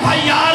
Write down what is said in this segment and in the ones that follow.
FIR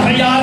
FIR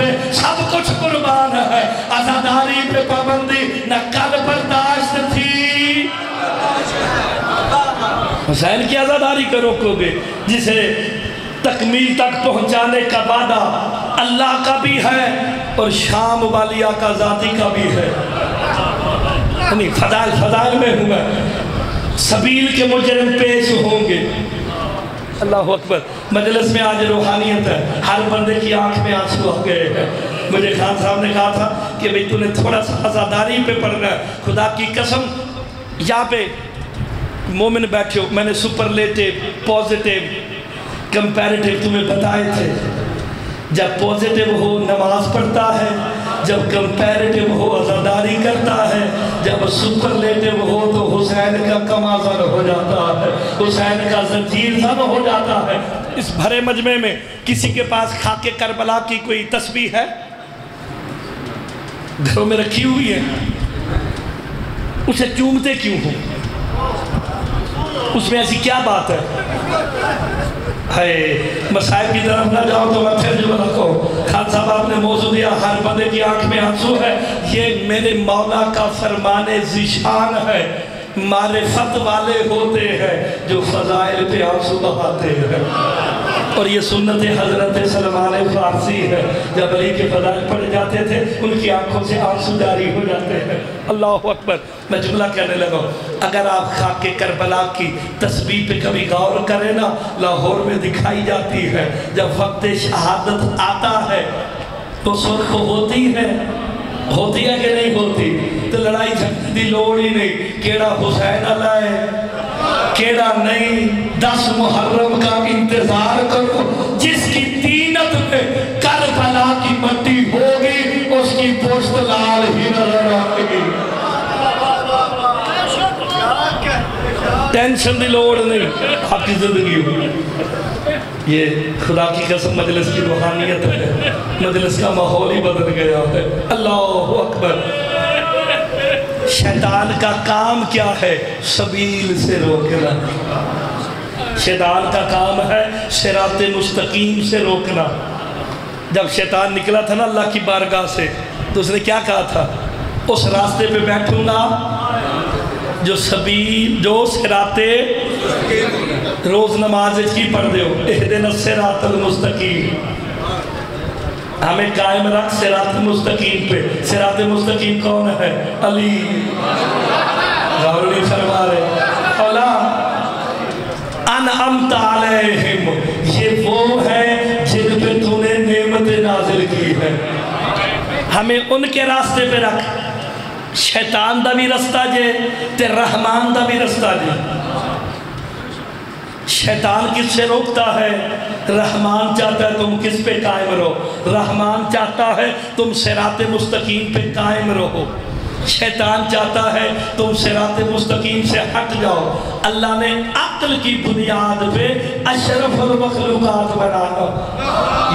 پہ سب کچھ قربان ہے. عزاداری پہ پابندی نہ کل برداشت تھی. حسین کی عزاداری کو روکو گے جسے تکمیل تک پہنچانے کا وعدہ اللہ کا بھی ہے اور شام والی آقا ذاتی کا بھی ہے. فضائل میں ہوں میں سبیل کے مجرم پیش ہوں گے. اللہ اکبر. مجلس میں آج روحانیت ہے. ہر بندے کی آنکھ میں آنسو آ گئے ہیں. مجھے خان صاحب نے کہا تھا کہ بھئی تو نے تھوڑا سا عزاداری پہ پڑھنا ہے. خدا کی قسم یہاں پہ مومن بیٹھے ہو, میں نے سپرلیٹیو پوزیٹیو کمپیریٹیو تمہیں بتائے تھے. جب پوزیٹیو ہو نماز پڑھتا ہے, جب کمپیریٹیو ہو عزاداری کرتا ہے, جب سپرلیٹیو ہو تو حسین کا کمازن ہو جاتا ہے, حسین کا زنجیر زن ہو جاتا ہے. اس بھرے مجمع میں کسی کے پاس خاک کربلا کی کوئی تسبیح ہے؟ گھروں میں رکھی ہوئی ہے. اسے چومتے کیوں ہو؟ اس میں ایسی کیا بات ہے؟ مسائل کی طرف نہ جاؤ تو میں پھر جو رکھو. خان صاحب آپ نے موضوع دیا ہر بندے کی آنکھ میں آنسو ہے. یہ میرے مولا کا فرمان ذیشان ہے. معرفت والے ہوتے ہیں جو فضائل پہ آنسو بہاتے ہیں, اور یہ سنت حضرت سلمان فارسی ہے. جب علی کے فضائل پڑھے جاتے تھے ان کی آنکھوں سے آنسو جاری ہو جاتے ہیں. اللہ اکبر. میں جملہ کہنے لگا, اگر آپ خاک کربلا کی تسبیح پہ کبھی غور کریں نا, لاہور میں دکھائی جاتی ہے. جب وقت شہادت آتا ہے تو سرخ ہوتی ہے کہ نہیں ہوتی؟ تو لڑائی جھگڑے دی لوڑ ہی نہیں. کیڑا حسین اللہ ہے کیڑا نہیں. 10 محرم کا انتظار کرو. جس کی تینت میں کربلا کی مٹی ہوگی اس کی پشت لال ہی نظر آئے گی. ٹینشن دی لوڑ نہیں, آپ کی زندگی ہوگی. یہ خدا کی قسم مجلس کی روحانیت ہے. مجلس کا ماحول ہی بدل گیا ہے. اللہ اکبر. شیطان کا کام کیا ہے؟ سبیل سے روکنا. شیطان کا کام ہے صراط مستقیم سے روکنا. جب شیطان نکلا تھا نا اللہ کی بارگاہ سے تو اس نے کیا کہا تھا؟ اس راستے پہ بیٹھوں گا جو صراط روز نماز کی پڑھ دے ہو. اہدنا الصراط المستقیم. ہمیں قائم رکھ صراط مستقیم پہ. صراط مستقیم کون ہے؟ علی. غور نہیں فرما رہے. اولا انعمت علیہم, یہ وہ ہے جن پہ تو نے نعمت نازل کی ہے. ہمیں ان کے راستے پہ رکھ. شیطان دا بھی رستہ جے تے رحمان دا بھی رستہ جے. شیطان کس سے روکتا ہے؟ رحمان چاہتا ہے تم کس پہ قائم رہو. رحمان چاہتا ہے تم صراط مستقیم پہ قائم رہو. شیطان چاہتا ہے تم صراط مستقیم سے ہٹ جاؤ. اللہ نے عقل کی بنیاد پہ اشرف المخلوقات بنانا.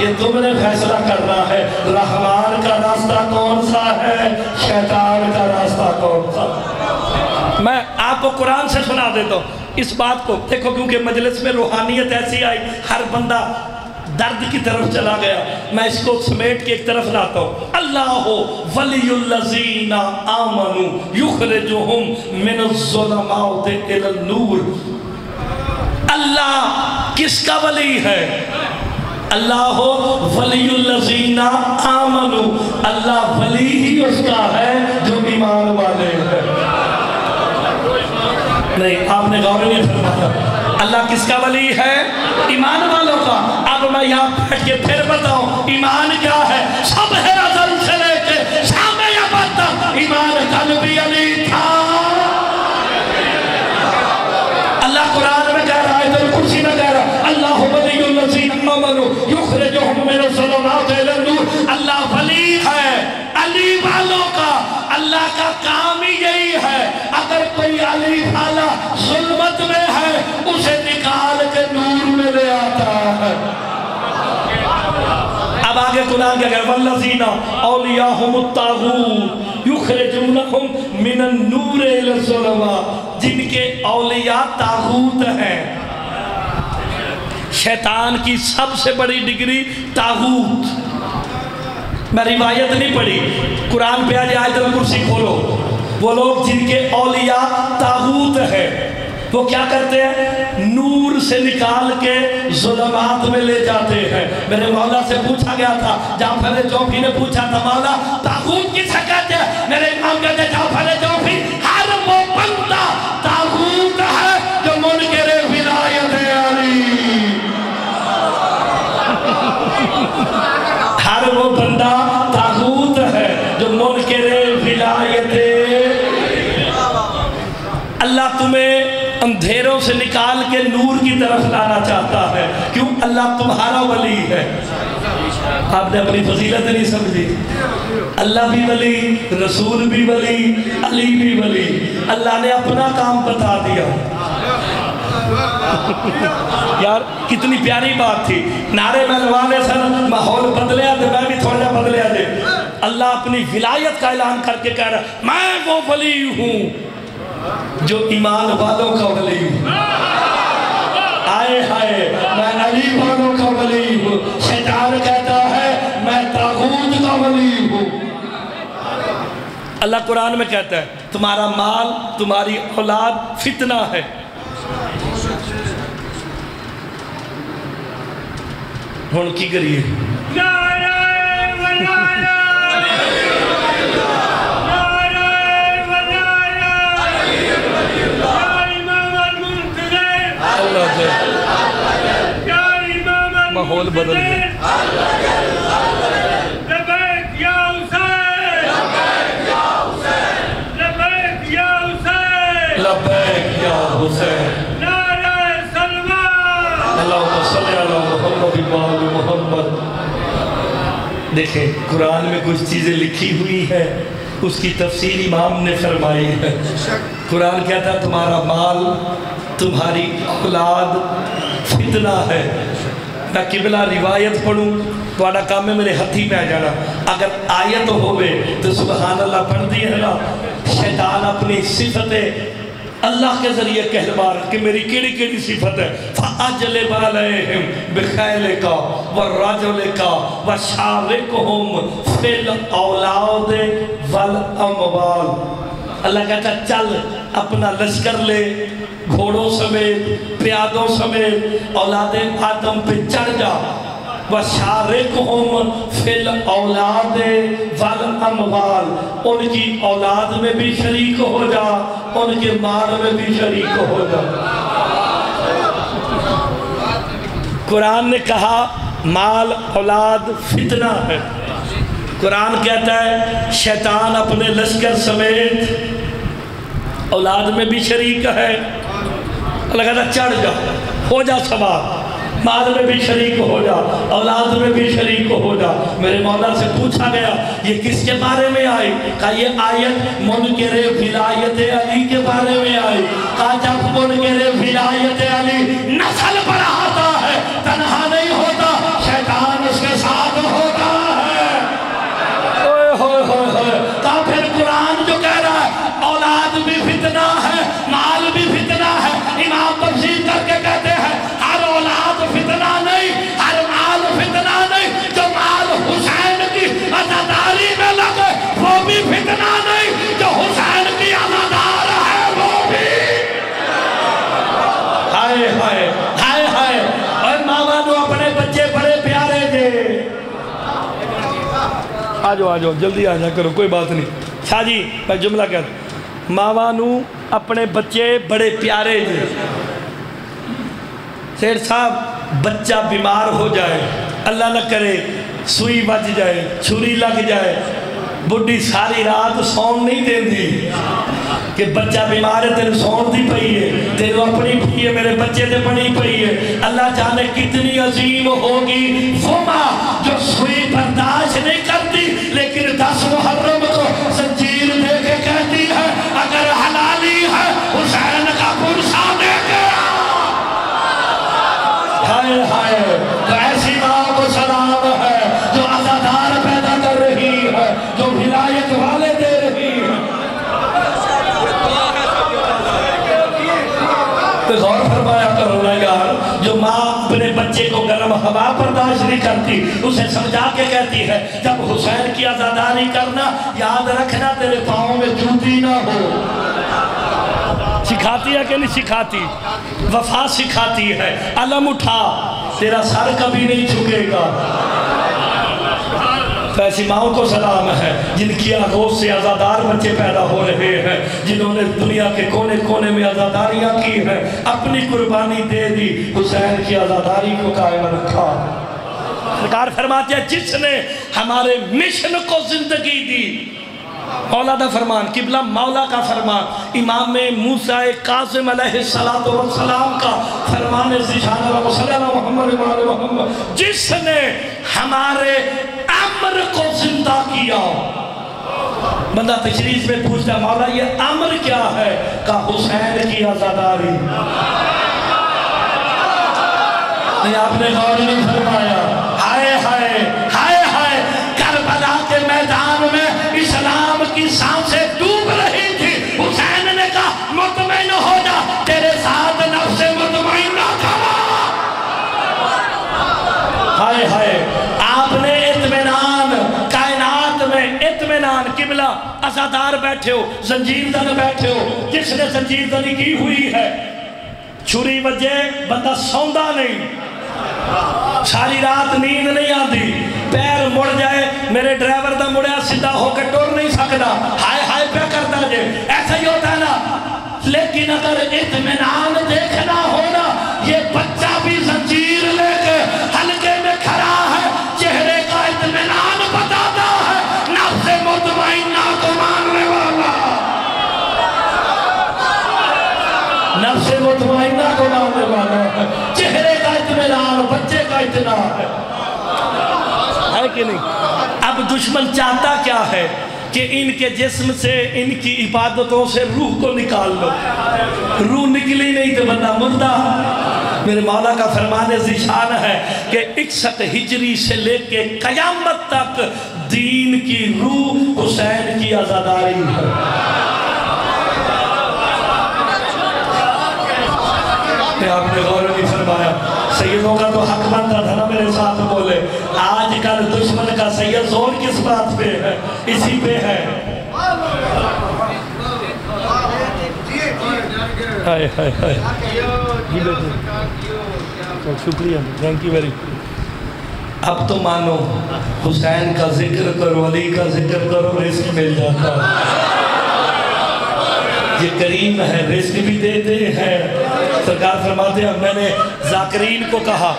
یہ تم نے فیصلہ کرنا ہے رحمان کا راستہ کون سا ہے, شیطان کا راستہ کون سا. میں آپ کو قرآن سے سنا دیتا ہوں اس بات کو. دیکھو کیونکہ مجلس میں روحانیت ایسی آئی, ہر بندہ درد کی طرف چلا گیا. میں اس کو سمیٹ کے ایک طرف لاتا ہوں. اللہ ولی الذین آمنوا یخرجہم من الظلمات الی النور. اللہ کس کا ولی ہے؟ اللہ ولی الذین آمنوا. اللہ ولی ہی اس کا ہے جو ایمان والے ہیں. نہیں, آپ نے غور نہیں فرمایا. اللہ کس کا ولی ہے؟ ایمان والوں کا. اب میں یہاں بیٹھ کے پھر بتاؤں ایمان کیا ہے. سب ہے ازل سے لے کے شام یمن تک ایمان قلبی علی تھا. اللہ قرآن میں کہہ رہا ہے, تو کرسی میں کہہ رہا ہے اللہ ولی الذین آمنوا یخرجہم من الظلمات الی النور. اللہ ولی ہے علی والوں کا. اللہ کا کام ہی یہی ہے. اگر کوئی علی والا ظلمت میں ہے اسے نکال کے نور میں لے آتا ہے. اب آگے قرآن کیا کہا, والذین اولیاءہم الطاغوت یخرجونہم من النور الی الظلمات. جن کے اولیاء طاغوت ہیں. شیطان کی سب سے بڑی ڈگری طاغوت. میں روایت نہیں پڑھی، قرآن پہ آج آیت الکرسی کھولو، وہ لوگ جن کے اولیاء طاغوت ہے وہ کیا کرتے ہیں؟ نور سے نکال کے ظلمات میں لے جاتے ہیں۔ میرے مولا سے پوچھا گیا تھا، جعفر جوفی نے پوچھا تھا مولا طاغوت کسے کہتے ہیں؟ میرے امام کہتے ہیں جعفر جوفی ہر وہ بندہ طاغوت ہے جو منکر ولایت علی، ہر وہ بندہ طاغوت ہے جو منکر ولایت۔ اللہ تمہیں اندھیروں سے نکال کے نور کی طرف لانا چاہتا ہے، کیوں؟ اللہ تمہارا ولی ہے۔ آپ نے اپنی فضیلت نہیں سمجھی، اللہ بھی ولی، رسول بھی ولی، علی بھی ولی، اللہ نے اپنا کام بتا دیا۔ یار کتنی پیاری بات تھی، نعرے ملوانے سن ماحول بدلیا دے، میں بھی تھوڑا بدلیا دے۔ اللہ اپنی ولایت کا اعلان کر کے کہہ رہا میں وہ ولی ہوں جو ایمان والوں کا ولی ہوں، آئے ہائے میں علی والوں کا ولی ہوں۔ شیطان کہتا ہے میں طاغوت کا ولی ہوں۔ اللہ قرآن میں کہتا ہے تمہارا مال تمہاری اولاد فتنہ ہے۔ ہن کی کریے؟ ماحول بدل گیا۔ لبیک یا حسین، لبیک یا حسین، لبیک یا حسین، نعرہ سلوات، اللہم صلی علی محمد وآل محمد۔ دیکھیں قرآن میں کچھ چیزیں لکھی ہوئی ہیں، اس کی تفسیر امام نے فرمائی ہے۔ قرآن کہتا ہے تمہارا مال تمہاری اولاد فتنہ ہے۔ میں قبلہ روایت پڑھوں توڑا کام میں میرے ہتھی پہ جانا، اگر آیت ہوئے تو سبحان اللہ پڑھ دی ہے نا۔ شیطان اپنی صفت اللہ کے ذریعے کہلوار کہ میری کیڑی کیڑی صفت ہے، فَأَجْلِبْ عَلَيْهِمْ بِخَيْلِكَ وَالرَّجُلِكَ وَشَارِكُهُمْ فِي الْأَوْلَادِ وَالْأَمْوَالِ۔ اللہ کہتا ہے چل اپنا لشکر لے، گھوڑوں سمیت، پیادوں سمیت، اولاد آدم پہ چڑھ جا، وَشَارِكُهُمْ فِي الْأَوْلَادِ وَالْأَمْوَالِ، ان کی اولاد میں بھی شریک ہو جا، ان کے مال میں بھی شریک ہو جا۔ قرآن نے کہا مال اولاد فتنہ ہے۔ قرآن کہتا ہے شیطان اپنے لشکر سمیت اولاد میں بھی شریک ہے۔ اللہ کہتا ہے چڑھ جا، ہو جا سوار، مال میں بھی شریک ہو جا، اولاد میں بھی شریک ہو جا۔ میرے مولا سے پوچھا گیا یہ کس کے بارے میں آئی؟ کہا یہ آیت منکر ولایت علی کے بارے میں آئی۔ کہا جب منکر ولایت علی نسل بڑھاتا ہے تنہا نہیں ہوتا، شیطان اس کے ساتھ ہوتا ہے۔ کہا پھر قرآن جو کہہ رہا ہے اولاد بھی فتنہ ہے، مال بھی فتنہ ہے، امام تفسیر کر کے کہتے ہیں ہر اولاد فتنہ نہیں، ہر مال فتنہ نہیں، جو مال حسین کی عزاداری میں لگے وہ بھی فتنہ نہیں، جو حسین کی عزادار ہے وہ بھی۔ ہائے ہائے ہائے ہائے، اور ماما نو اپنے بچے بڑے پیارے دے۔ آجو جلدی آ جا کرو، کوئی بات نہیں۔ شاہ جی میں جملہ کہتا ہوں، ماما نو اپنے بچے بڑے پیارے دے۔ سیر صاحب بچہ بیمار ہو جائے، اللہ نہ کرے سوئی بچ جائے، چھری لگ جائے، بڑھی ساری رات سون نہیں دین دی کہ بچہ بیمار ہے تیرے سون دی پئی ہے، تیرے اپنی پئی ہے، میرے بچے دے پڑی پئی ہے۔ اللہ جانے کتنی عظیم ہوگی وہ ماں جو سوئی برداشت نہیں کرتی لیکن 10 محرم کو زنجیر دے کے کہتی ہے اگر حلالی ہے حسین کا پرسا دے کے ہائے ہائے۔ تو ایسی ماں کو سلام ہے جو عزادار پیدا کر رہی ہے، جو ولایت والے دے رہی ہے۔ تو غور فرمایا کرو نا یار، جو ماں اپنے بچے کو گرم ہوا برداشت نہیں کرتی، اسے سمجھا کے کہتی ہے جب حسین کی عزاداری کرنا یاد رکھنا تیرے پاؤں میں جوتی نہ ہو۔ سکھاتی ہے کہ نہیں سکھاتی؟ وفا سکھاتی ہے، علم اٹھا تیرا سر کبھی نہیں جھکے گا۔ تو ایسی ماؤں کو سلام ہے جن کی آغوش سے عزادار بچے پیدا ہو رہے ہیں، جنہوں نے دنیا کے کونے کونے میں عزاداریاں کی ہیں، اپنی قربانی دے دی، حسین کی عزاداری کو قائم رکھا۔ سرکار فرماتے ہیں جس نے ہمارے مشن کو زندگی دی، مولا دا فرمان، قبلہ مولا کا فرمان، امام موسیٰ قاسم علیہ السلام کا فرمان زیشان اللہ صلی اللہ محمد، جس نے ہمارے امر کو زندہ کیا۔ بندہ تشریح میں پوچھتا ہے مولا یہ امر کیا ہے؟ کہ حسین کی عزاداری۔ نہیں آپ نے غور نہیں فرمایا، ہائے ہائے ہائے ہائے، کربلا کے میدان میں اسلام کی سانسیں ڈوب رہی تھی، حسین نے کہا مطمئن ہو جا، تیرے ساتھ نفس مطمئنہ کھڑا۔ ہائے ہائے، آپ نے اطمینان، کائنات میں اطمینان، قبلہ عزادار بیٹھے ہو، زنجیر زن بیٹھے ہو، جس نے زنجیر زنی کی ہوئی ہے، چھری وجہ بندہ سوندہ نہیں، ساری رات نیند نہیں آتی، پیر مڑ جائے، میرے ڈرائیور دا مڑیا سیدھا ہو کے ٹور نہیں سکتا، ہائے ہائے پہ کرتا جے، ایسا ہی ہوتا ہے نا۔ لیکن اگر اطمینان دیکھنا ہونا، یہ بچہ بھی زنجیر لے کے حلقے میں کھڑا ہے، چہرے کا اطمینان بتاتا ہے، نفس مطمئنہ کو ماننے والا، نفس مطمئنہ کو ماننے والا ہے، چہرے کا اطمینان، بچے کا اطمینان ہے کہ نہیں؟ اب دشمن چاہتا کیا ہے کہ ان کے جسم سے، ان کی عبادتوں سے روح کو نکال لو، روح نکلی نہیں تو بندہ مردہ۔ میرے مولا کا فرمان ذیشان ہے کہ 61 ہجری سے لے کے قیامت تک دین کی روح حسین کی عزاداری ہے۔ آپ نے غور نہیں فرمایا، سیدوں کا تو حق بنتا تھا نا میرے ساتھ بولے، آج کل دشمن کا سید زور کس بات پہ ہے؟ اسی پہ ہے۔ ہائے ہائے ہائے، شکریہ، تھینک یو ویری۔ اب تو مانو حسین کا ذکر کرو، علی کا ذکر کرو، رزق مل جاتا ہے۔ یہ کریم ہے، رزق بھی دیتے ہیں۔ سرکار فرماتے ہیں میں نے ذاکرین کو کہا،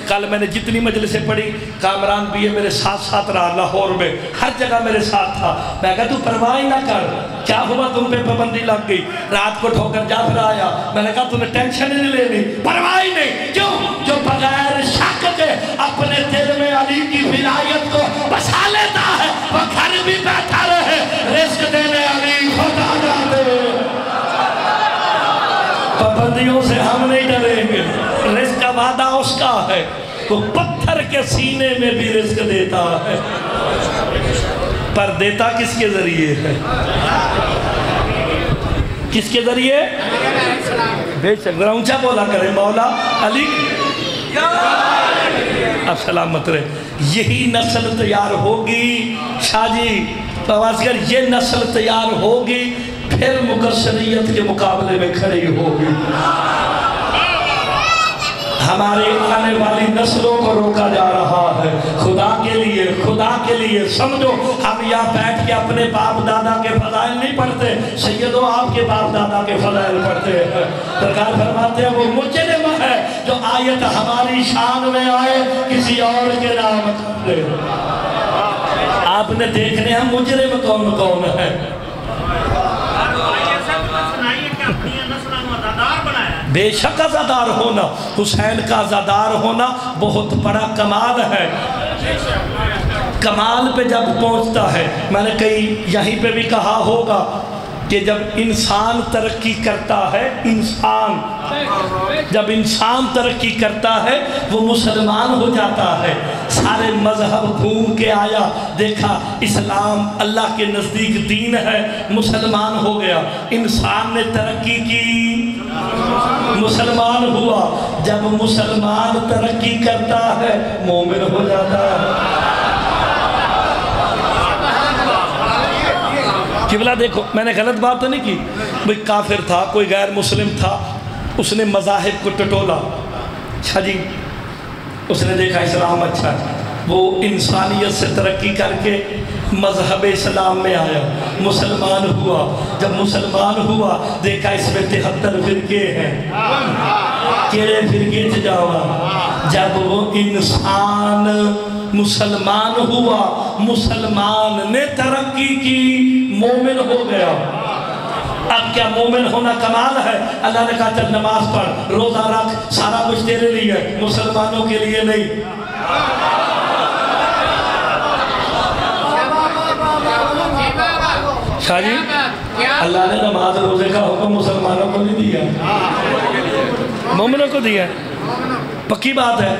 کل میں نے جتنی مجلسیں پڑھی، کامران بھی ہے میرے ساتھ ساتھ رہا، لاہور میں ہر جگہ میرے ساتھ تھا۔ میں کہا تو پرواہ نہ کر، کیا ہوا تم پہ پابندی لگ گئی، رات کو ٹھوکر جعفر آیا، میں نے کہا تمہیں ٹینشن نہیں لینی، پرواہ نہیں، کیوں؟ جو بغیر شک کے اپنے دل میں علی کی ولایت کو بسا لیتا ہے، وہ گھر بھی بیٹھا رہے، رزق دینے علی خدا جاتے ہیں۔ پابندیوں سے ہم نہیں ڈریں گے، رزق کا وعدہ اس کا ہے، وہ پتھر کے سینے میں بھی رزق دیتا ہے، پر دیتا کس کے ذریعے ہے؟ کس کے ذریعے؟ بے شک، ذرا اونچا بولا کرے مولا علی اب سلامت رہے۔ یہی نسل تیار ہوگی شاہ جی پواسگر، یہ نسل تیار ہوگی پھر مقصریت کے مقابلے میں کھڑی ہوگی۔ ہمارے آنے والی نسلوں کو روکا جا رہا ہے، خدا کے لیے سمجھو، ہم یہاں بیٹھ کے اپنے باپ دادا کے فضائل نہیں پڑھتے، سیدوں آپ کے باپ دادا کے فضائل پڑھتے ہیں۔ سرکار فرماتے ہیں وہ مجرم ہے جو آیت ہماری شان میں آئے کسی اور کے نام کر دے۔ آپ نے دیکھنے ہیں مجرم کون کون ہے۔ بے شک عزادار ہونا، حسین کا عزادار ہونا بہت بڑا کمال ہے۔ کمال پہ جب پہنچتا ہے، میں نے کہیں یہیں پہ بھی کہا ہوگا کہ جب انسان ترقی کرتا ہے، جب انسان ترقی کرتا ہے وہ مسلمان ہو جاتا ہے. سارے مذہب گھوم کے آیا، دیکھا اسلام اللہ کے نزدیک دین ہے، مسلمان ہو گیا. انسان نے ترقی کی، مسلمان ہوا. جب مسلمان ترقی کرتا ہے مومن ہو جاتا ہے. قبلہ دیکھو، میں نے غلط بات تو نہیں کی. بھئی کافر تھا، کوئی غیر مسلم تھا، اس نے مذاہب کو ٹٹولا. اچھا جی، اس نے دیکھا اسلام اچھا ہے، وہ انسانیت سے ترقی کر کے مذہب اسلام میں آیا، مسلمان ہوا. جب مسلمان ہوا دیکھا اس میں 73 فرقے ہیں، کیڑے فرقے سے جاوا. جب وہ انسان مسلمان ہوا، مسلمان نے ترقی کی، مومن ہو گیا. اب کیا مومن ہونا کمال ہے؟ اللہ نے کہا چل نماز پڑھ، روزہ رکھ، سارا کچھ تیرے لیے، مسلمانوں کے لیے نہیں. شاہ جی، اللہ نے نماز روزے کا حکم مسلمانوں کو نہیں دیا، مومنوں کو دیا. پکی بات ہے.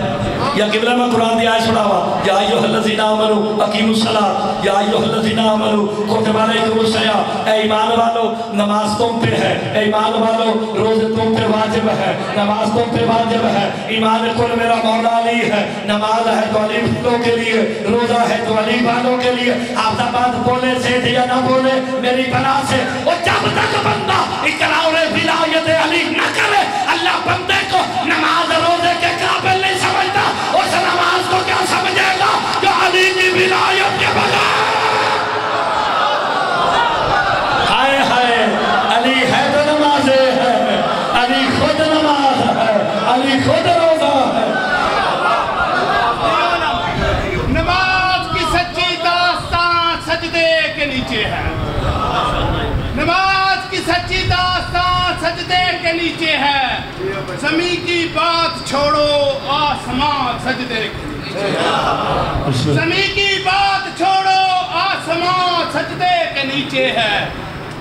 یا قبلہ میں قرآن دی آیت سناوا، یا ایھا الذین آمنوا اقیموا الصلاۃ، یا ایھا الذین آمنوا کتب علیکم الصیام. اے ایمان والو نماز تم پہ ہے، اے ایمان والو روزے تم پہ واجب ہے، نماز تم پہ واجب ہے. ایمان کل میرا مولا علی ہے، نماز ہے تو علی والوں کے لیے، روزہ ہے تو علی والوں کے لیے. آپ بات بولے سیٹھ یا نہ بولے میری پناہ سے، وہ جب تک بندہ اقرار ولایت علی نہ کرے اللہ بندے کو نماز روزے کے قابل نہیں سمجھتا. اس نماز کو کیا سمجھے گا کہ علی کی ولایت کے بغیر. ہائے ہائے، علی ہے تو نمازیں ہے، علی خود نماز ہے، علی خود روزہ ہے. نماز کی سچی داستان سجدے کے نیچے ہے. نماز کی سچی داستان سجدے کے نیچے ہے. زمین کی بات چھوڑو، آسمان سجدے کے نیچے. زمین کی بات چھوڑو، آسمان سجدے کے نیچے ہے.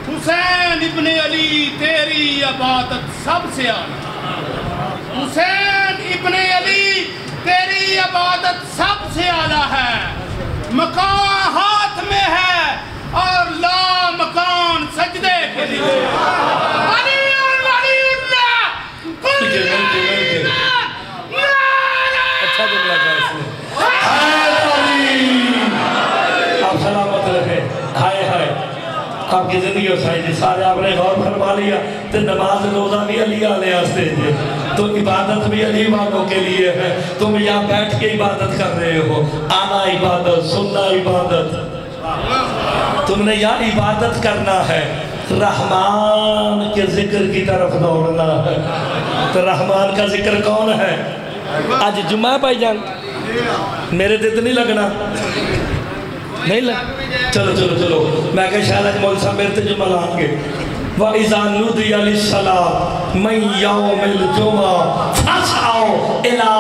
حسین ابن علی تیری عبادت سب سے اعلیٰ. حسین ابن علی تیری عبادت سب سے اعلیٰ ہے. مکان ہاتھ میں ہے اور لا مکان سجدے کے لیے. اچھا جملہ تھا اس میں. آپ سلامت رہے. ہائے ہائے، آپ کی زندگی ہو سائی جی، سارے آپ نے غور فرما لیا. تو نماز روزہ بھی علی آلے آستے تھے، تو عبادت بھی علی والوں کے لیے ہے. تم یہاں بیٹھ کے عبادت کر رہے ہو، آنا عبادت، سننا عبادت. تم نے یہاں عبادت کرنا ہے، رحمان کے ذکر کی طرف دوڑنا ہے. تو رحمان کا ذکر کون ہے؟ آج جمعہ بھائی جان، میرے دل نہیں لگنا، نہیں لگ. چلو چلو چلو، میں کہ شاید آج مول صاحب میرے جمعہ لائیں گے. وَإِذَا نُودِيَ لِلصَّلَاةِ مِن يَوْمِ الْجُمْعَةِ فَاسْعَوْا إِلَىٰ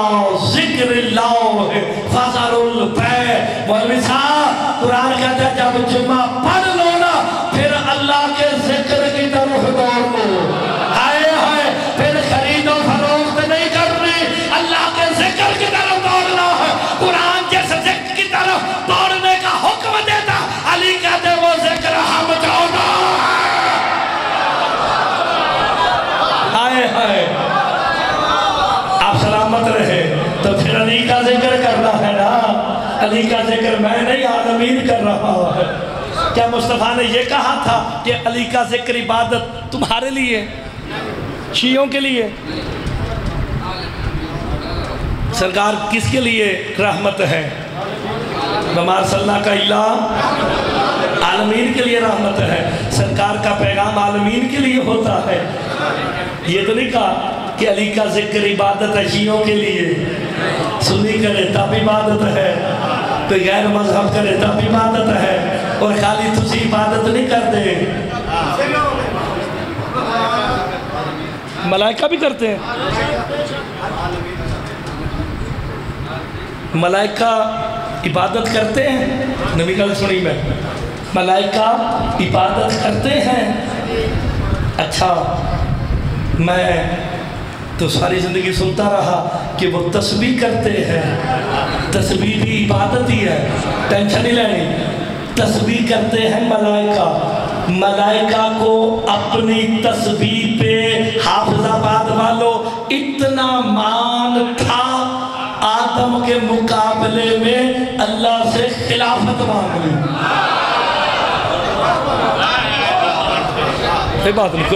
ذِكْرِ اللَّهِ فَذَرُوا الْبَيْعَ وَالنِّسَاءَ. قرآن کہتا ہے جب جمعہ پڑھ لو نا پھر اللہ کے ذکر کی طرف دوڑ لو. ہائے ہائے، پھر خرید و فروخت نہیں کرنی، اللہ کے ذکر کی طرف دوڑنا ہے. قرآن جس ذکر کی طرف دوڑنے کا حکم دیتا، علی کہتے وہ ذکر ہم چاہتا ہے. ہائے ہائے، آپ سلامت رہے. تو پھر علی کا ذکر کرنا ہے نا. علی کا ذکر میں نہیں، عالمین کر رہا ہے. کیا مصطفیٰ نے یہ کہا تھا کہ علی کا ذکر عبادت تمہارے لیے، شیعوں کے لیے؟ سرکار کس کے لیے رحمت ہے؟ بمار صلی اللہ کا الہ عالمین کے لیے رحمت ہے. سرکار کا پیغام عالمین کے لیے ہوتا ہے. یہ تو نہیں کہا کہ علی کا ذکر عبادت ہے شیعوں کے لیے. سنی کرے تب عبادت ہے، کوئی غیر مذہب کرے تب عبادت ہے، اور خالی تسی عبادت نہیں کرتے، ملائکہ بھی کرتے ہیں. ملائکہ عبادت کرتے ہیں. نبی کا سنی میں ملائکہ عبادت کرتے ہیں اچھا میں تو ساری زندگی سنتا رہا کہ وہ تسبیح کرتے ہیں، تسبیح بھی عبادت ہی ہے، ٹینشن نہیں لینی۔ تسبیح کرتے ہیں ملائکہ، ملائکہ کو اپنی تسبیح پہ حافظ آباد والوں اتنا مان تھا، آدم کے مقابلے میں اللہ سے خلافت مانگ لی۔ کوئی بات نہیں،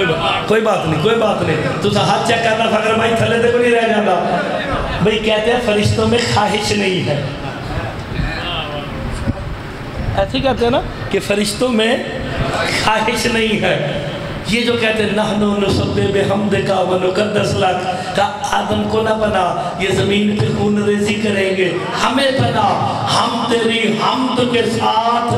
کوئی بات نہیں، تو ہاتھ چیک کرنا تھا، اگر بھائی تھلے دے کو نہیں رہ جانا۔ بھائی کہتے ہیں فرشتوں میں خواہش نہیں ہے، ایسے کہتے ہیں نا کہ فرشتوں میں خواہش نہیں ہے۔ یہ جو کہتے ہیں نحنو نسبح بحمدک ونقدس لک، کہ آدم کو نہ بنا، یہ زمین پہ خون ریزی کریں گے، ہمیں بنا، ہم تیری حمد کے ساتھ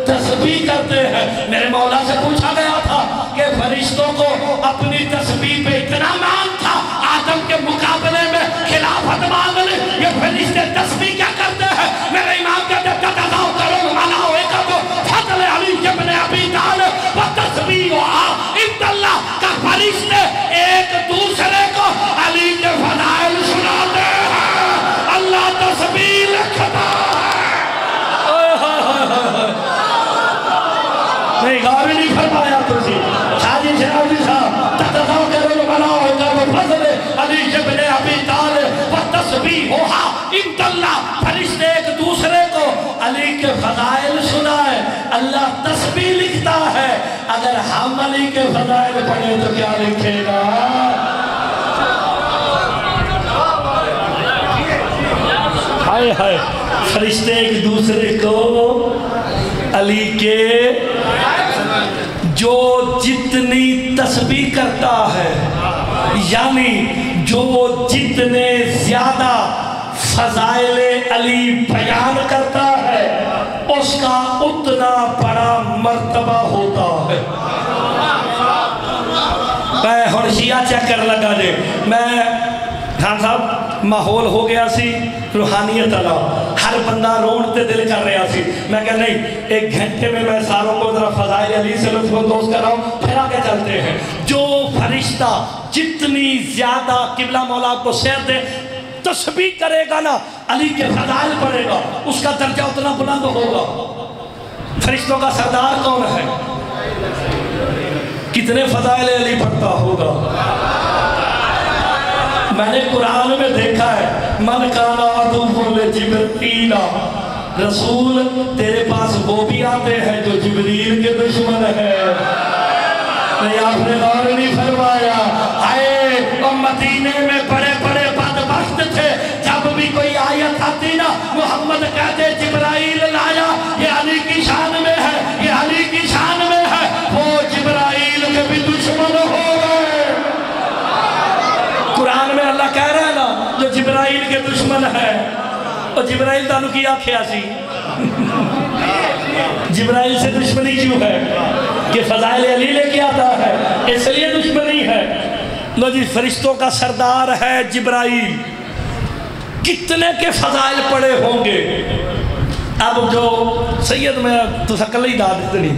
تسبیح کرتے ہیں۔ میرے مولا سے پوچھا گیا تھا کہ فرشتوں کو اپنی تسبیح پہ اتنا مان تھا، آدم کے مقابلے میں خلافت مانگ لی، یہ فرشتے تسبیح کیا کرتے ہیں؟ میرے امام کہتے ہیں تتذاو کرو ملائکہ کو فضل علی ابن ابی طالب و تسبیح عند اللہ، کا فرشتے ایک دوسرے کو علی کے فضائل سناتے ہیں، اللہ تسبیح لکھتا ہے۔ نہیں غور نہیں فرمایا تجھے شاہدی شراوی صاحب، تتذاو کرو ملائکہ کو فضل علی ابن ابی طالب و تسبیح عند اللہ، فرشتے ایک دوسرے کو علی کے فضائل سنائے، اللہ تسبیح لکھتا ہے۔ اگر ہم علی کے فضائل پڑھیں تو کیا لکھے گا؟ ہائے ہائے، فرشتے ایک دوسرے کو علی کے، جو جتنی تسبیح کرتا ہے، یعنی جو جتنے زیادہ فضائل علی بیان کرتا ہے، اس کا اتنا بڑا مرتبہ ہوتا ہے۔ میں ہون شیعہ چیک کر لگا دے، میں خان صاحب ماحول ہو گیا سی روحانیت اللہ، ہر بندہ روڑتے دل کر رہا سی، میں کہا نہیں 1 گھنٹے میں میں ساروں کو ذرا فضائل علی سے لطف اندوز کر رہا ہوں، پھر آگے چلتے ہیں۔ جو فرشتہ جتنی زیادہ قبلہ مولا کو سیر دے تسبیح کرے گا نا، علی کے فضائل پڑھے گا، اس کا درجہ اتنا بلند ہوگا۔ فرشتوں کا سردار کون ہے؟ کتنے فضائل علی پڑھتا ہوگا؟ میں نے قرآن میں دیکھا ہے من کان عدو لجبریل، رسول تیرے پاس وہ بھی آتے ہیں جو جبریل کے دشمن ہے۔ نہیں آپ نے غور نہیں فرمایا، آئے مدینے میں بڑے بڑے بدبخت تھے، جب بھی کوئی آیت آتی نا محمد کہتے جبرائیل لایا، یہ علی کی شان میں ہے، یہ علی کی شان میں ہے، وہ جبرائیل کے بھی دشمن ہو گئے۔ قرآن میں اللہ کہہ رہا ہے نا جو جبرائیل کے دشمن ہے، اور جبرائیل دانو کی آنکھیں آسی، جبرائیل سے دشمنی کیوں ہے؟ کہ فضائل علی لے کے آتا ہے، اس لیے دشمنی ہے۔ لو جی فرشتوں کا سردار ہے جبرائیل، کتنے کے فضائل پڑے ہوں گے؟ اب جو سید میں تو سکل ہی داد اتنی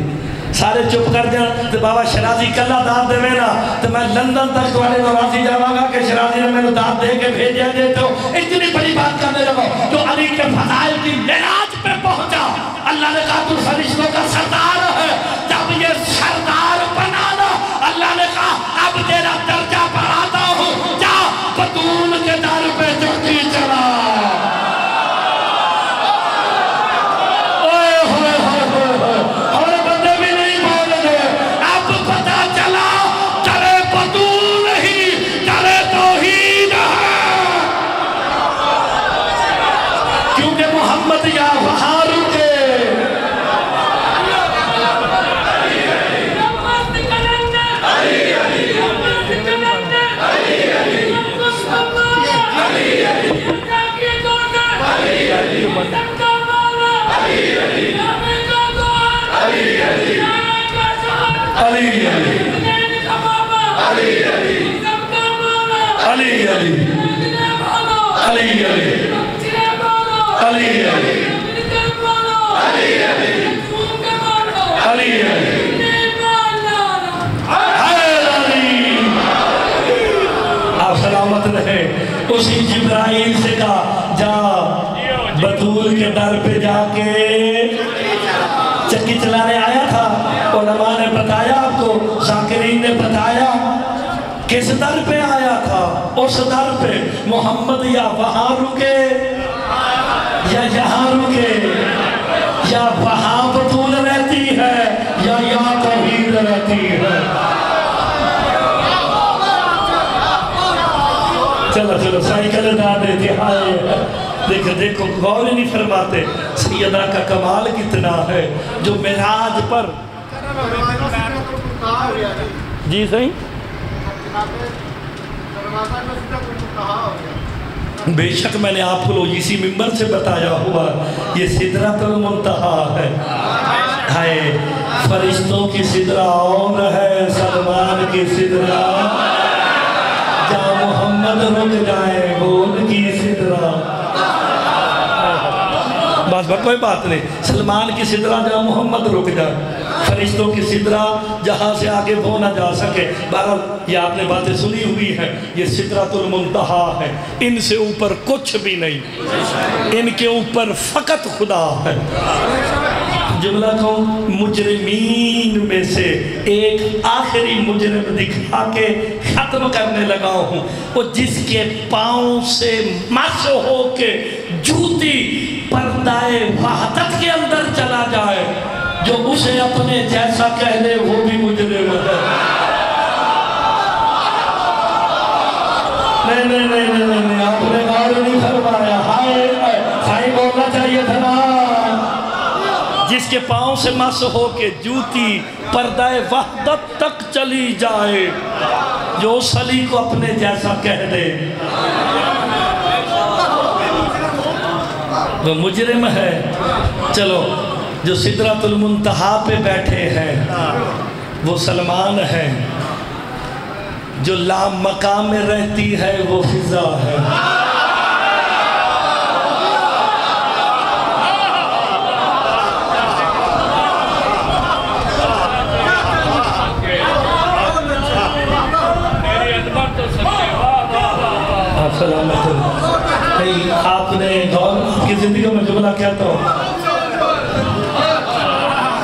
سارے چپ کر جائیں تو بابا شرازی کلہ داد دے میں نا تو میں لندن تک دوارے نوازی جاؤں گا کہ شرازی نے میں نے داد دے کے بھیجیا دے تو اتنی بڑی بات کرنے لگا جو علی کے فضائل کی معراج پہ پہنچا۔ اللہ نے کہا تو فرشتوں کا سردار ہے، جب یہ سردار بنانا اللہ نے کہا اب تیرا درجہ بڑھاتا ہوں، جا بطول کے در پہ چکی چلا۔ اسی جبرائیل سے کہا جا بطول کے در پہ جا کے چکی چلانے آیا تھا. علماء نے بتایا آپ کو, ذاکرین نے بتایا کس در پہ آیا تھا. اس در پہ محمد یا وہاں رکے یا یہاں رکے, یا وہاں بطول رہتی ہے یا یہاں توحید رہتی ہے. چلو چلو سائیکل دا دیتے آئے. دیکھو غور نہیں فرماتے سیدہ کا کمال کتنا ہے جو معراج پر. جی صحیح, بے شک میں نے آپ کو اسی ممبر سے بتایا ہوا یہ سدرۃ المنتہا ہے. ہائے فرشتوں کی سدرہ اور ہے, سلمان کی سدرہ جہاں محمد رک جائے وہ ان کی سدرہ. بس کوئی بات نہیں, سلمان کی سدرہ جہاں محمد رک جائے, فرشتوں کی سدرہ جہاں سے آگے وہ نہ جا سکے. بہرحال یہ آپ نے باتیں سنی ہوئی ہیں, یہ سدرۃ المنتہا ہے. ان سے اوپر کچھ بھی نہیں, ان کے اوپر فقط خدا ہے. جملہ کو مجرمین میں سے ایک آخری مجرم دکھا کے ختم کرنے لگا ہوں. وہ جس کے پاؤں سے مس ہو کے جوتی پردہ وحدت کے اندر چلا جائے, جو اسے اپنے جیسا کہہ لے وہ بھی مجرم ہے. نہیں آپ نے غور نہیں فرمایا. ہائے بولنا چاہیے تھا نا. جس کے پاؤں سے مس ہو کے جوتی پردہ وحدت تک چلی جائے, جو اس علی کو اپنے جیسا کہہ دے وہ مجرم ہے. چلو جو سدرۃ المنتہا پہ بیٹھے ہیں وہ سلمان ہے, جو لامقام میں رہتی ہے وہ فضا ہے. آپ نے غور کی زندگی میں جملہ کہتا ہوں,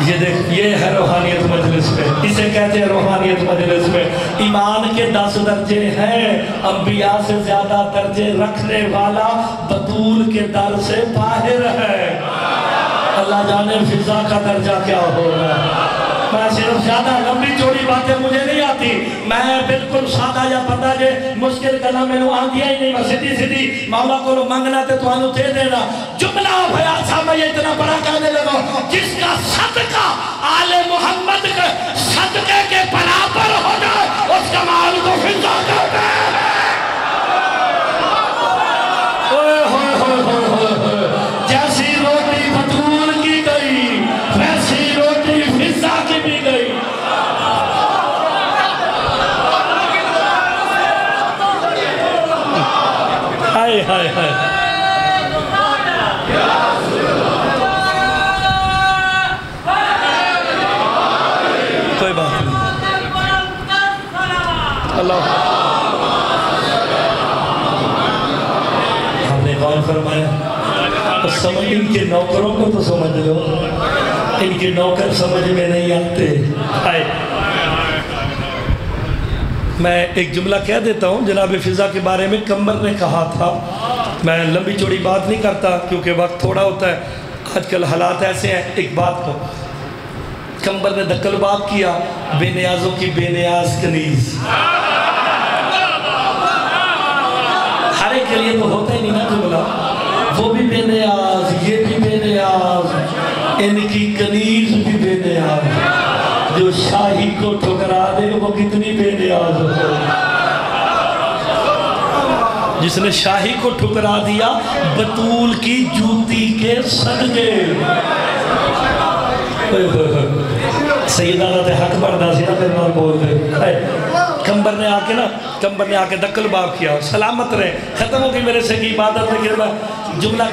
یہ دیکھ یہ ہے روحانیت مجلس میں, اسے کہتے ہیں روحانیت مجلس میں. ایمان کے 10 درجے ہیں, انبیاء سے زیادہ درجے رکھنے والا بطول کے در سے باہر ہے. اللہ جانے فضا کا درجہ کیا ہوگا. میں صرف زیادہ لمبی چوڑی باتیں مجھے نہیں آتی, میں بالکل سادہ یا بندہ جے مشکل کلا میں نے آن دیا ہی نہیں. میں سیدھی سیدھی مولا کو لو مانگنا تے تو آنو دے دینا. جملہ بھیا صاحب میں یہ اتنا بڑا کہنے لگا, جس کا صدقہ آل محمد کے صدقے کے برابر ہو جائے اس کا مال کو فضا کہتے ہیں. جیسی روٹی بطول کی گئی ویسی روٹی فضا کی بھی گئی. ہائے ہائے ہائے, کوئی بات نہیں. اللہ ہم نے غور فرمایا. سمجھ ان کے نوکروں کو تو سمجھ لو, ان کے نوکر سمجھ میں نہیں آتے. میں ایک جملہ کہہ دیتا ہوں, جناب فضا کے بارے میں کمبر نے کہا تھا. میں لمبی چوڑی بات نہیں کرتا کیونکہ وقت تھوڑا ہوتا ہے, آج کل حالات ایسے ہیں. ایک بات کو کمبر نے دکل باب کیا, بے نیازوں کی بے نیاز کنیز. ہر ایک کے لیے تو ہوتا ہی نہیں نا جملہ, وہ بھی بے نیاز, یہ بھی بے نیاز, ان کی کنیز بھی بے نیاز. جو شاہی کو ٹھکرا دے وہ کتنی بے نیاز ہو. جس نے شاہی کو ٹھکرا دیا بطول کی جوتی کے صدقے. سیدہ تے حق بردہ سی نا پھر نال بول دے. کمبر نے آ کے دکل باب کیا, سلامت رہے, ختم ہو گئی میرے سے کی عبادت. لیکن میں جملہ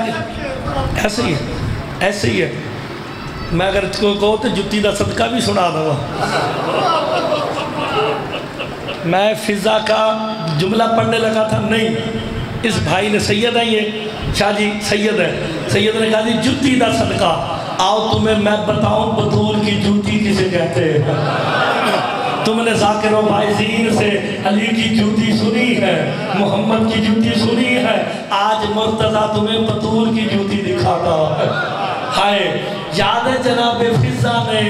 ایسے ہی ہے. میں اگر کوئی کہو تو جتی دا صدقہ بھی سنا دوں. میں فضا کا جملہ پڑھنے لگا تھا, نہیں اس بھائی نے، سید ہیں یہ شاہ جی، سید ہے، سید نے کہا جی جوتی دا صدقہ آؤ تمہیں میں بتاؤں بطول کی جوتی کسے کہتے ہیں۔ تم نے ذاکر و بائزین سے علی کی جوتی سنی ہے، محمد کی جوتی سنی ہے، آج مرتضیٰ تمہیں بطول کی جوتی دکھاتا ہے۔ ہائے یاد ہے جناب فضہ نے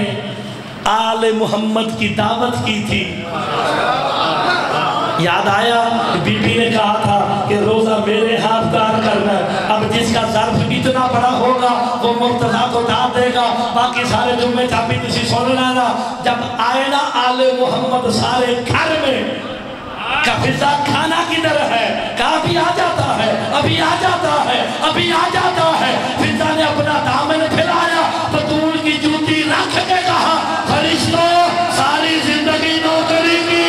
آل محمد کی دعوت کی تھی، یاد آیا بی بی نے کہا تھا کہ روزہ میرے ہاتھ دار کرنا، اب جس کا ظرف اتنا بڑا ہوگا وہ مرتضیٰ کو داد دے گا، باقی سارے جمعے چاپی تسی سن لینا۔ جب آئے نا آل محمد سارے گھر میں، کہا فضہ کھانا کدھر ہے؟ کہا ابھی آ جاتا ہے، ابھی آ جاتا ہے، ابھی آ جاتا ہے۔ فضہ نے اپنا دامن پھیلایا، بطول کی جوتی رکھ کے کہا فرشتوں ساری زندگی نوکری کی،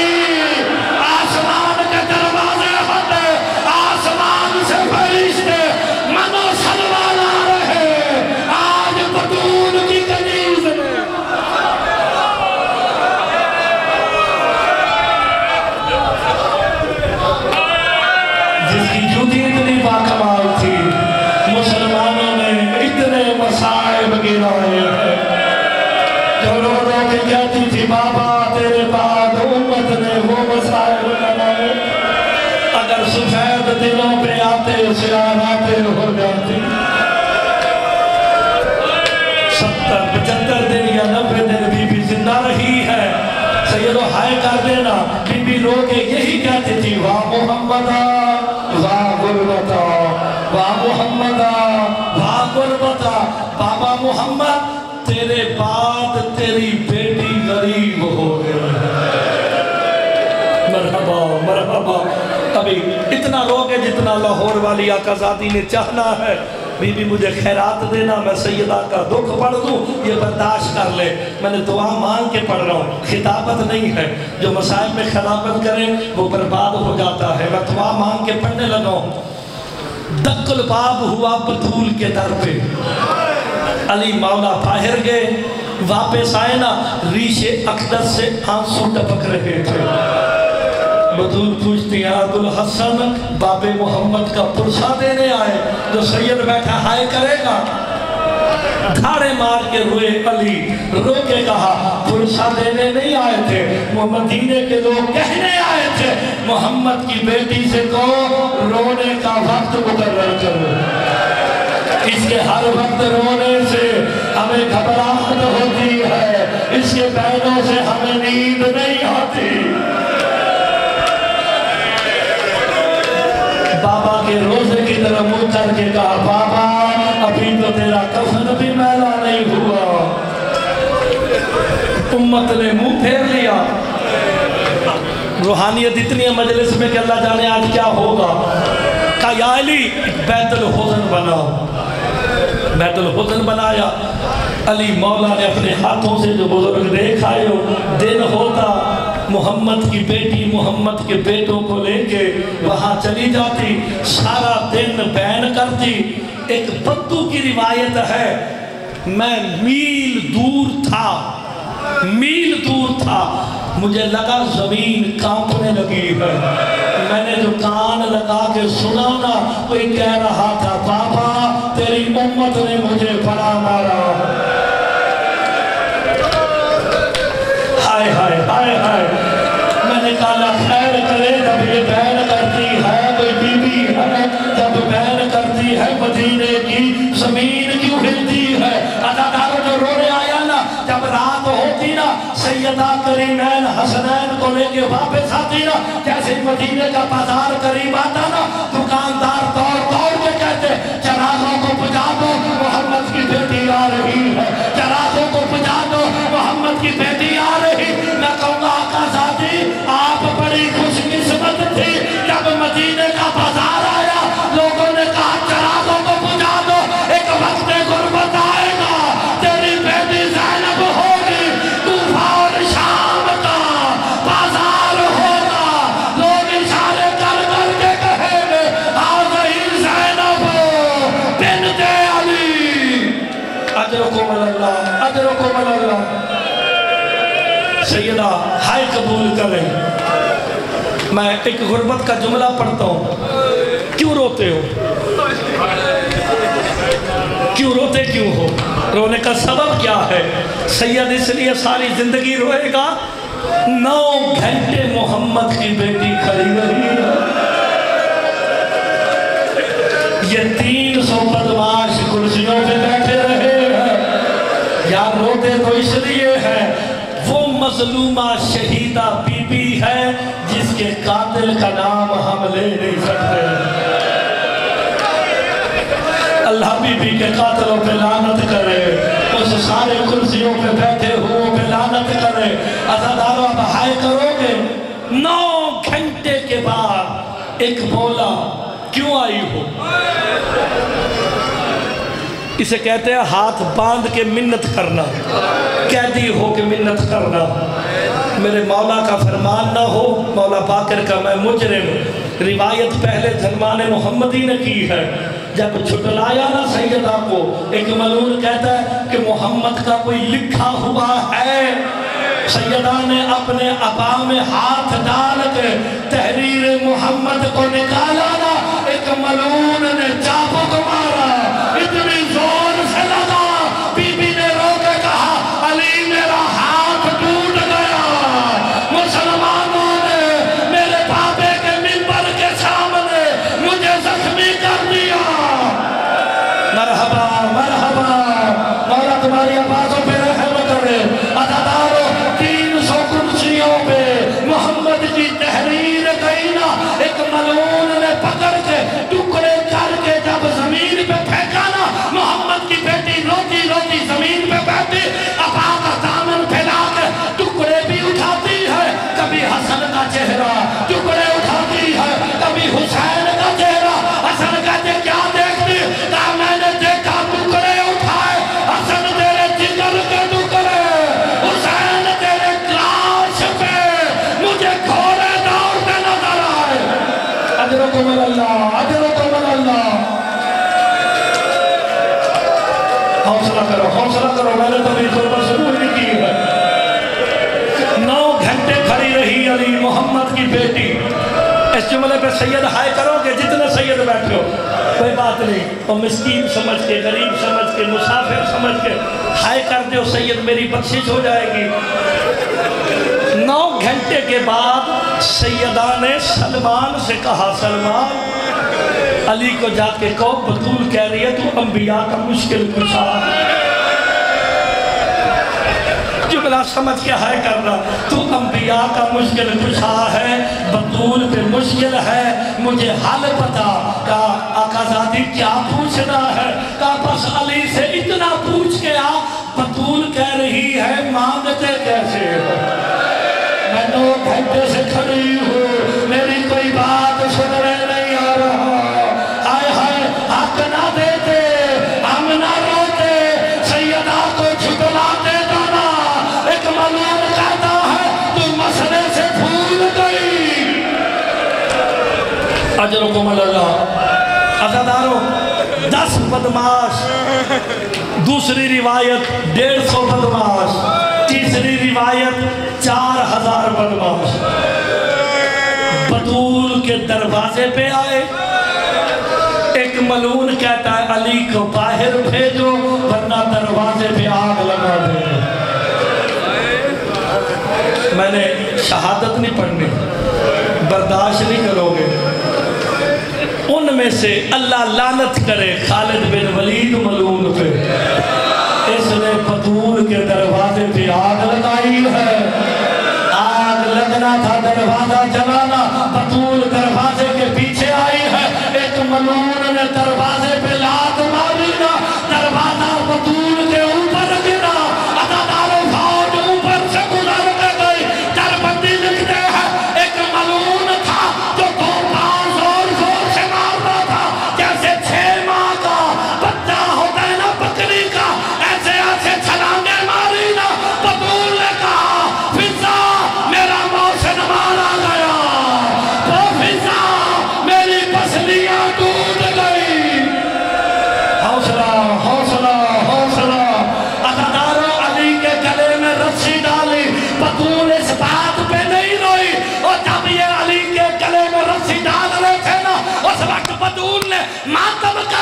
آسمان کے دروازے بندے، آسمان سے فرشتے منو سلوان آ رہے، آج بطول کی کنیز میں جس کی جوتی اتنی باکمال تھی، مسلمانوں نے اتنے مصائب گرائے ہیں، جو رو رو کے کہتی تھی بابا تیرے بعد امت نے وہ مصائب گرائے، اگر سفید دلوں پہ آتے سیاراتے ہو جاتی، 70-75 دن یا 90 دن بی بی زندہ رہی ہے۔ سیدو ہائے کر دینا، بی بی رو کے یہی کہتی تھی واہ محمدہ واہ غربتہ، واہ محمدہ واہ غربتہ، بابا محمد تیرے بعد تیری بیٹی غریب ہو گئی، مرحبا مرحبا۔ ابھی اتنا روگے جتنا لاہور والی آقا زادی نے چاہنا ہے، بی بی مجھے خیرات دینا، میں سیدہ کا دکھ پڑھ دوں، یہ برداشت کر لے، میں نے دعا مانگ کے پڑھ رہا ہوں، خطابت نہیں ہے، جو مسائل میں خطابت کرے وہ برباد ہو جاتا ہے، میں دعا مانگ کے پڑھنے لگا ہوں۔ دق الباب ہوا بطول کے در پہ، علی مولا باہر گئے، واپس آئے نا، ریش اقدس سے آنسو ٹپک رہے تھے۔ بطول پوچھتی ہیں ابوالحسن باب محمد کا پرسہ دینے آئے، جو سید بیٹھا ہائے کرے گا، دھاڑے مار کے روئے علی، رو کے کہا پرسہ دینے نہیں آئے تھے، وہ مدینے کے لوگ کہنے آئے تھے محمد کی بیٹی سے کہو رونے کا وقت مقرر کرو، اس کے ہر وقت رونے سے ہمیں گھبراہٹ ہوتی ہے، اس کے پہلوں سے ہمیں نیند نہیں آتی۔ بابا کے روزے کی طرح منہ کر کے کہا بابا ابھی تو تیرا کفن بھی میلا نہیں ہوا۔ امت نے منہ پھیر لیا، روحانیت اتنی ہے مجلس میں کہ اللہ جانے آج کیا ہوگا۔ کہا یا علی بیت الحزن بناؤ، بیت الحزن بنایا۔ علی مولا نے اپنے ہاتھوں سے جو بزرگ دیکھ آئے ہو، دن ہوتا محمد کی بیٹی محمد کے بیٹوں کو لے کے وہاں چلی جاتی، سارا دن بین کرتی۔ ایک بدو کی روایت ہے میں میل دور تھا، مجھے لگا زمین کانپنے لگی ہے، میں نے جو کان لگا کے سنا نا کوئی کہہ رہا تھا بابا تیری امت نے مجھے بڑا مارا۔ ہائے ہائے ہائے ہائے، میں نے کہا خیر کرے جب یہ بین کرتی ہے کوئی بی بی ہے، جب بین کرتی ہے مدینے کی زمین کیوں ہلتی ہے۔ اداکار جو رونے آیا نا، جب رات ہوتی نا سیدہ کریمین حسنین کو لے کے واپس آتی نا، جیسے مدینے کا بازار قریب آتا نا، دکاندار دوڑ کے کہتے چراغوں کو بجھا دو محمد کی بیٹی آ رہی ہے، چراغوں کو بجھا دو محمد کی بیٹی آ رہی۔ میں کہوں گا آقا زادی آپ بڑی خوش قسمت تھی، جب مدینے کا بازار آیا لوگوں نے کہا چراغوں کو بجھا دو، ایک وقت غربت آئے گا، تیری بیٹی زینب ہوگی، کوفہ اور شام کا بازار ہوگا، لوگ اشارے کر کر کے کہیں گے آگئی زینب بنت علی، اجرکم اللہ اجرکم اللہ۔ سیدہ ہائے قبول کریں، میں ایک غربت کا جملہ پڑھتا ہوں۔ کیوں روتے ہو؟ کیوں روتے کیوں ہو؟ رونے کا سبب کیا ہے؟ سید اس لیے ساری زندگی روئے گا 9 گھنٹے محمد کی بیٹی کھڑی رہی ہے، یہ 300 بدماش کرسیوں پہ بیٹھے رہے ہیں۔ یار روتے تو اس لیے ہے وہ مظلومہ شہیدہ بی بی ہے جس کے قاتل کا نام ہم لے نہیں سکتے۔ اللہ بی بی کے قاتلوں پہ لعنت کرے، اس سارے کرسیوں پہ بیٹھے ہوئے پہ لعنت کرے۔ عزاداروں اب ہائے کرو گے 9 گھنٹے کے بعد ایک بولا کیوں آئی ہو؟ اسے کہتے ہیں ہاتھ باندھ کے منت کرنا، قیدی ہو کے منت کرنا۔ میرے مولا کا فرمان نہ ہو، مولا باقر کا میں مجرم۔ روایت پہلے زمان محمدی نے کی ہے، جب چھٹلایا نا سیدہ کو، ایک ملعون کہتا ہے کہ محمد کا کوئی لکھا ہوا ہے۔ سیدہ نے اپنے عبا میں ہاتھ ڈال کے تحریر محمد کو نکالا نا، ایک ملعون نے چاقو کو مارا، اتنی زور سے لگا، بی بی نے رو کے کہا علی میرا ہاتھ ٹوٹ گیا۔ مسلمانوں نے میرے بابے کے منبر کے سامنے مجھے زخمی کر دیا۔ مرحبا مرحبا، مولا تمہاری آوازوں پہ رحم کرے۔ عزاداروں 300 کرسیوں پہ محمد کی تحریر گئی نا، ایک ملعون نے پکڑ کے ٹکڑے کر کے جب زمین پہ پھینکا نا، محمد کی بیٹی روتی روتی زمین پہ بیٹھی، عبا کا دامن پھیلا کے ٹکڑے بھی اٹھاتی ہے، کبھی حسن کا چہرہ ٹکڑے اٹھاتی ہے، کبھی حسین کا چہرہ۔ حسن کہتے کیا دیکھتی؟ کہا میں نے دیکھا ٹکڑے اٹھائے، حسن تیرے جگر کے ٹکڑے، حسین تیرے لاش پہ مجھے گھوڑے دوڑتے نظر آئے۔ اجرکم اللہ، اجرکم اللہ۔ حوصلہ کرو، حوصلہ کرو، میں نے تبھی خطبہ شروع ہی کی ہے۔ 9 گھنٹے کھڑی رہی علی محمد کی بیٹی۔ اس جملے پہ سید ہائے کرو گے جتنے سید بیٹھے ہو، کوئی بات نہیں، اور مسکین سمجھ کے، غریب سمجھ کے، مسافر سمجھ کے ہائے کر دے، سید میری بخشش ہو جائے گی۔ 9 گھنٹے کے بعد سیدہ نے سلمان سے کہا سلمان علی کو جا کے کہو بطول کہہ رہی ہے تو انبیاء کا مشکل کشا۔ جملہ سمجھ کے ہائے کرنا، تو انبیاء کا مشکل کشا ہے، بطول پہ مشکل ہے، مجھے حل پتا۔ کہا آقا زادی کیا پوچھنا ہے؟ کہا بس علی سے اتنا پوچھ کے آ، بطول کہہ رہی ہے مانگتے کیسے ہو؟ میں 9 گھنٹے سے کھڑی ہوں، میری کوئی بات سننے نہیں آ رہا۔ آئے ہائے حق نہ دیتے، ہم نہ روتے، سیدہ کو جھٹلاتے جانا۔ ایک ملعون کہتا ہے تو مسئلے سے بھول گئی۔ اجرکم اللہ۔ عزاداروں 10 بدماش، دوسری روایت 150 بدماش، تیسری روایت 4000 بدماش بطول کے دروازے پہ آئے۔ ایک ملعون کہتا ہے علی کو باہر بھیجو ورنہ دروازے پہ آگ لگا دے۔ میں نے شہادت نہیں پڑھنی، برداشت نہیں کرو گے۔ ان میں سے اللہ لعنت کرے خالد بن ولید ملعون پہ، اس نے بطول کے دروازے پہ آگ لگائی ہے۔ آگ لگنا تھا، دروازہ جلانا، بطول دروازے کے پیچھے آئی ہے۔ ایک ملعون نے دروازے پہ لات ماری نا، دروازہ بطول کے اوپر گرا۔ عزاداروں فوج اوپر سے گزر کے گئی۔ دربندی لکھتے ہیں ایک ملعون تھا جو 2 پاؤں زور زور سے مارتا تھا، جیسے 6 ماہ کا بچہ ہوتا ہے نا بکری کا، ایسے ایسے چھلانگیں ماری نا۔ بطول نے کہا فضا میرا موسم مارا گیا، وہ فضا میری پسلیاں ٹوٹ گئی۔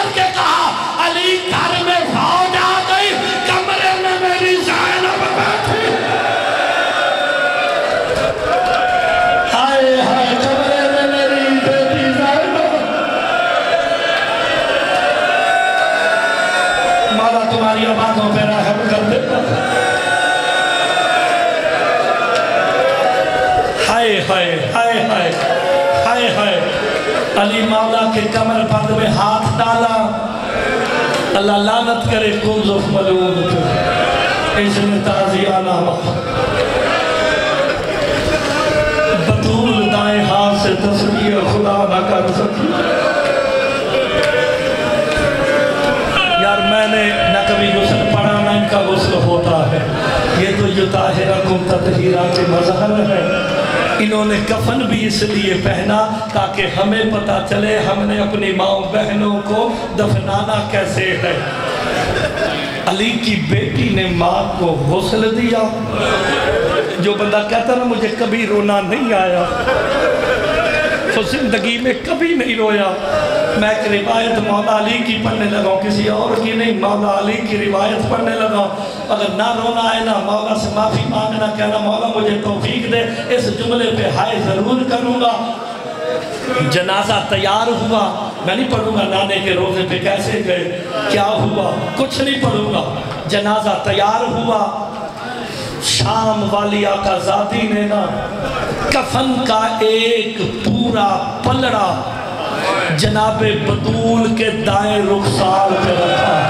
کر کے کہا علی گھر میں فوج آ گئی کمرے میں میری زینب بیٹھی ہائے ہائے کمرے میں میری بیٹی زینب مولا تمہاری آبادوں پہ رحم کر دیتا ہائے ہائے ہائے ہائے ہائے ہائے علی مولا کے کمر بند میں ہاتھ ڈالا اللہ لعنت کرے کنزف ملعون پہ اس نے تازیانہ بطول دائیں ہاتھ سے تسبیح خدا نہ کر سکی یار میں نے نہ کبھی غسل پڑھا نہ ان کا غسل ہوتا ہے یہ تو یطہرکم تطہیرا کے مظہر ہے انہوں نے کفن بھی اس لیے پہنا تاکہ ہمیں پتا چلے ہم نے اپنی ماں بہنوں کو دفنانا کیسے ہے علی کی بیٹی نے ماں کو غسل دیا جو بندہ کہتا نا مجھے کبھی رونا نہیں آیا تو زندگی میں کبھی نہیں رویا میں ایک روایت مولا علی کی پڑھنے لگا کسی اور کی نہیں مولا علی کی روایت پڑھنے لگا اگر نہ رونا آئے نا مولا سے معافی مانگنا کہنا مولا مجھے توفیق دے اس جملے پہ ہائے ضرور کروں گا جنازہ تیار ہوا میں نہیں پڑھوں گا نانے کے روزے پہ کیسے گئے کیا ہوا کچھ نہیں پڑھوں گا جنازہ تیار ہوا شام والی آقا زادی نے نا کفن کا ایک پورا پلڑا جناب بطول کے دائیں رخسار پہ رکھا